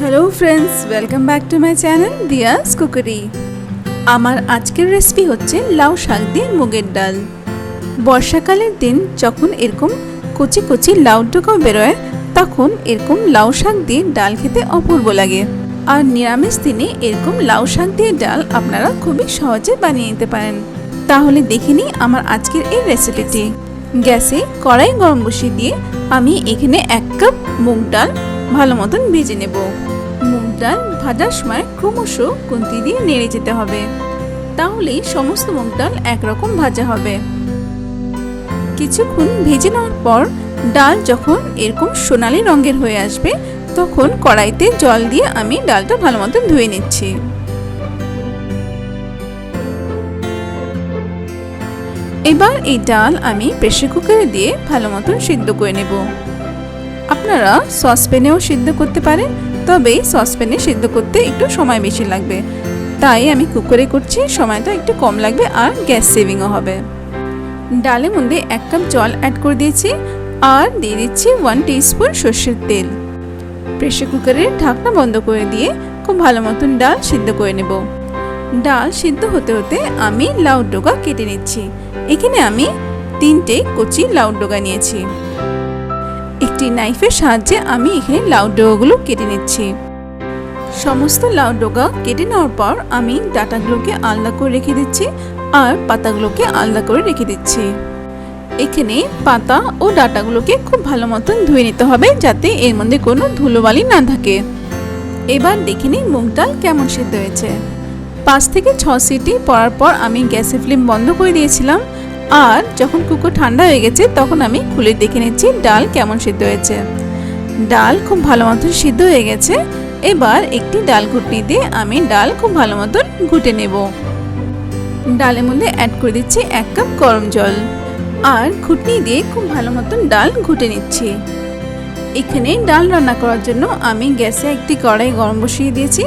Hello friends, welcome back to my channel Diya's cookery. আমার আজকের recipe হচ্ছে লাউ শাক দিয়ে মুগের ডাল। বর্ষাকালের দিন যখন এরকম কচি কচি লাউ ডোকা বেরোয়, তখন এরকম লাউ শাক দিয়ে ডাল খেতে অপূর্ব লাগে। আর নিরামিষ দিনে এরকম লাউ শাক দিয়ে ডাল আপনারা খুবই সহজে বানিয়ে নিতে পারেন। তাহলে দেখে নিই আমার আজকের এই রেসিপিটি। গ্যাসে কড়াই গরম বসিয়ে দিয়ে আমি এখানে 1 কাপ মুগ ডাল ভালো মতন ভেজে নেব। মুগ ডাল ভাজার সময় ক্রমশ খুন্তি দিয়ে নেড়ে যেতে হবে, তাহলেই সমস্ত মুগ ডাল একরকম ভাজা হবে। কিছুক্ষণ ভেজে নেওয়ার পর ডাল যখন এরকম সোনালি রঙের হয়ে আসবে, তখন কড়াইতে জল দিয়ে আমি ডালটা ভালো মতন ধুয়ে নিচ্ছি। এবার এই ডাল আমি প্রেসার কুকারে দিয়ে ভালো মতন সিদ্ধ করে নেব। আপনারা সসপ্যানেও সিদ্ধ করতে পারেন, তবে সসপ্যানে সিদ্ধ করতে একটু সময় বেশি লাগবে, তাই আমি কুকারে করছি। সময়টা একটু কম লাগবে আর গ্যাস সেভিংও হবে। ডালের মধ্যে 1 কাপ জল অ্যাড করে দিয়েছি আর দিয়ে দিচ্ছি 1 টিস্পুন সর্ষের তেল। প্রেসার কুকারের ঢাকনা বন্ধ করে দিয়ে খুব ভালো মতন ডাল সিদ্ধ করে নেব। ডাল সিদ্ধ হতে হতে আমি লাউ ডোকা কেটে নিচ্ছি। এখানে আমি 3টে কচি লাউ ডোকা নিয়েছি। একটি নাইফের সাহায্যে আমি এখানে লাউ ডোকাগুলো কেটে নিচ্ছি। সমস্ত লাউ ডোকা কেটে নেওয়ার পর আমি ডাঁটাগুলোকে আলাদা করে রেখে দিচ্ছি আর পাতাগুলোকে আলাদা করে রেখে দিচ্ছি। এখানে পাতা ও ডাঁটাগুলোকে খুব ভালো মতন ধুয়ে নিতে হবে, যাতে এর মধ্যে কোনো ধুলোবালি না থাকে। এবার দেখে নিই মুগ ডাল কেমন সিদ্ধ হয়েছে। 5 থেকে 6 সিটি পড়ার পর আমি গ্যাসের ফ্লেম বন্ধ করে দিয়েছিলাম, আর যখন কুকার ঠান্ডা হয়ে গেছে তখন আমি খুলে দেখে নিচ্ছি ডাল কেমন সিদ্ধ হয়েছে। ডাল খুব ভালো মতন সিদ্ধ হয়ে গেছে। এবার একটি ডাল ঘুটনি দিয়ে আমি ডাল খুব ভালো মতন ঘুটে নেব। ডালের মধ্যে অ্যাড করে দিচ্ছি 1 কাপ গরম জল আর ঘুটনি দিয়ে খুব ভালো মতন ডাল ঘুটে নিচ্ছি। এখানে ডাল রান্না করার জন্য আমি গ্যাসে একটি কড়াই গরম বসিয়ে দিয়েছি।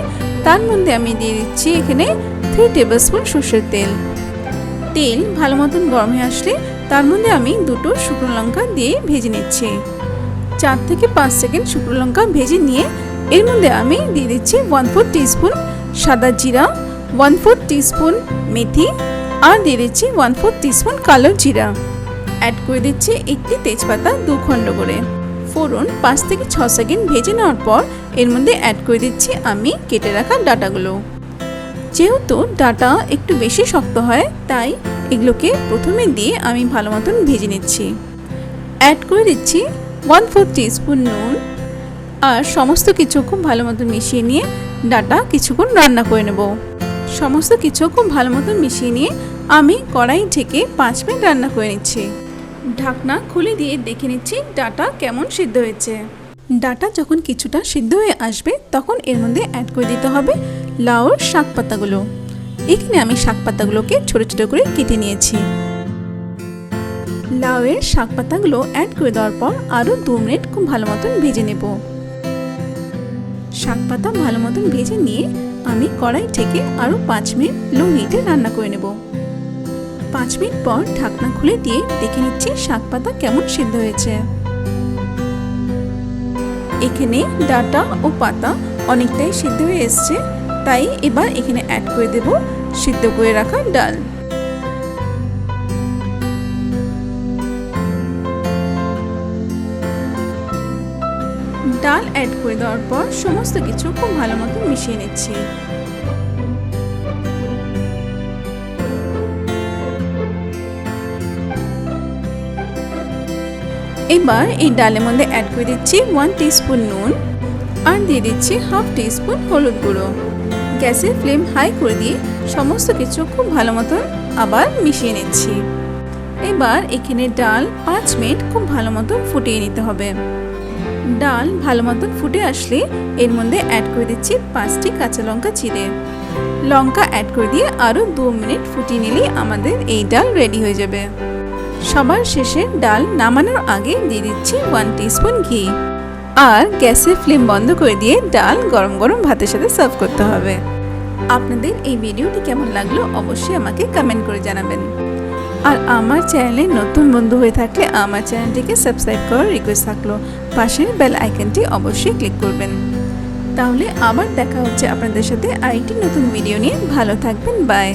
তার মধ্যে আমি দিয়ে দিচ্ছি এখানে 3 টেবিলস্পুন সরষের তেল। তেল ভালো মতন গরম হয়ে আসলে তার মধ্যে আমি 2টো শুকনো লঙ্কা দিয়ে ভেজে নিচ্ছি। 4 থেকে 5 সেকেন্ড শুকনো লঙ্কা ভেজে নিয়ে এর মধ্যে আমি দিয়ে দিচ্ছি 1/4 টিস্পুন সাদা জিরা, 1/4 টিস্পুন মেথি আর দিয়ে দিচ্ছি 1/4 টিস্পুন কালো জিরা। অ্যাড করে দিচ্ছি একটি তেজপাতা 2 খণ্ড করে। ফোড়ন 5 থেকে 6 সেকেন্ড ভেজে নেওয়ার পর এর মধ্যে অ্যাড করে দিচ্ছি আমি কেটে রাখা ডাঁটাগুলো। যেহেতু ডাঁটা একটু বেশি শক্ত হয়, তাই এগুলোকে প্রথমে দিয়ে আমি ভালো মতন ভেজে নিচ্ছি। অ্যাড করে দিচ্ছি 1/4 টিস্পুন নুন আর সমস্ত কিছু খুব ভালো মতন মিশিয়ে নিয়ে ডাঁটা কিছুক্ষণ রান্না করে নেব। সমস্ত কিছু খুব ভালো মতন মিশিয়ে নিয়ে আমি কড়াই ঢেকে 5 মিনিট রান্না করে নিচ্ছি। ঢাকনা খুলে দিয়ে দেখে নিচ্ছি ডাঁটা কেমন সিদ্ধ হয়েছে। ডাঁটা যখন কিছুটা সিদ্ধ হয়ে আসবে তখন এর মধ্যে অ্যাড করে দিতে হবে লাউর শাক পাতাগুলো। এখানে আমি শাক পাতাগুলোকে ছোট ছোট করে কেটে নিয়েছি। লাউয়ের শাক পাতাগুলো অ্যাড করে দেওয়ার পর আরও 2 মিনিট খুব ভালো মতন ভেজে নেব। শাক পাতা ভালো মতন ভেজে নিয়ে আমি কড়াই থেকে আরও 5 মিনিট লো হিটে রান্না করে নেব। 5 মিনিট পর ঢাকনা খুলে দিয়ে দেখে নিচ্ছি শাক পাতা কেমন সিদ্ধ হয়েছে। এখানে ডাঁটা ও পাতা অনেকটাই সিদ্ধ হয়ে এসছে, তাই এবার এখানে অ্যাড করে দেব সিদ্ধ করে রাখা ডাল। ডাল অ্যাড করে দেওয়ার পর সমস্ত কিছু খুব ভালো মতো মিশিয়ে নিচ্ছি। এবার এই ডালের মধ্যে অ্যাড করে দিচ্ছি 1 টিস্পুন নুন আর দিয়ে দিচ্ছি 1/2 টিস্পুন হলুদ গুঁড়ো। গ্যাসের ফ্লেম হাই করে দিয়ে সমস্ত কিছু খুব ভালো মতন আবার মিশিয়ে নিচ্ছি। এবার এখানে ডাল 5 মিনিট খুব ভালো মতন ফুটিয়ে নিতে হবে। ডাল ভালো মতন ফুটে আসলে এর মধ্যে অ্যাড করে দিচ্ছি 5টি কাঁচা লঙ্কা চিড়ে। লঙ্কা অ্যাড করে দিয়ে আরও 2 মিনিট ফুটিয়ে নিলেই আমাদের এই ডাল রেডি হয়ে যাবে। সবার শেষে ডাল নামানোর আগে দিয়ে দিচ্ছি 1 টিস্পুন ঘি আর গ্যাসের ফ্লেম বন্ধ করে দিয়ে ডাল গরম গরম ভাতের সাথে সার্ভ করতে হবে। আপনাদের এই ভিডিওটি কেমন লাগলো অবশ্যই আমাকে কমেন্ট করে জানাবেন। আর আমার চ্যানেলে নতুন বন্ধু হয়ে থাকলে আমার চ্যানেলটিকে সাবস্ক্রাইব করার রিকোয়েস্ট থাকলো। পাশের বেল আইকনটি অবশ্যই ক্লিক করবেন। তাহলে আবার দেখা হচ্ছে আপনাদের সাথে আরেকটি নতুন ভিডিও নিয়ে। ভালো থাকবেন, বাই।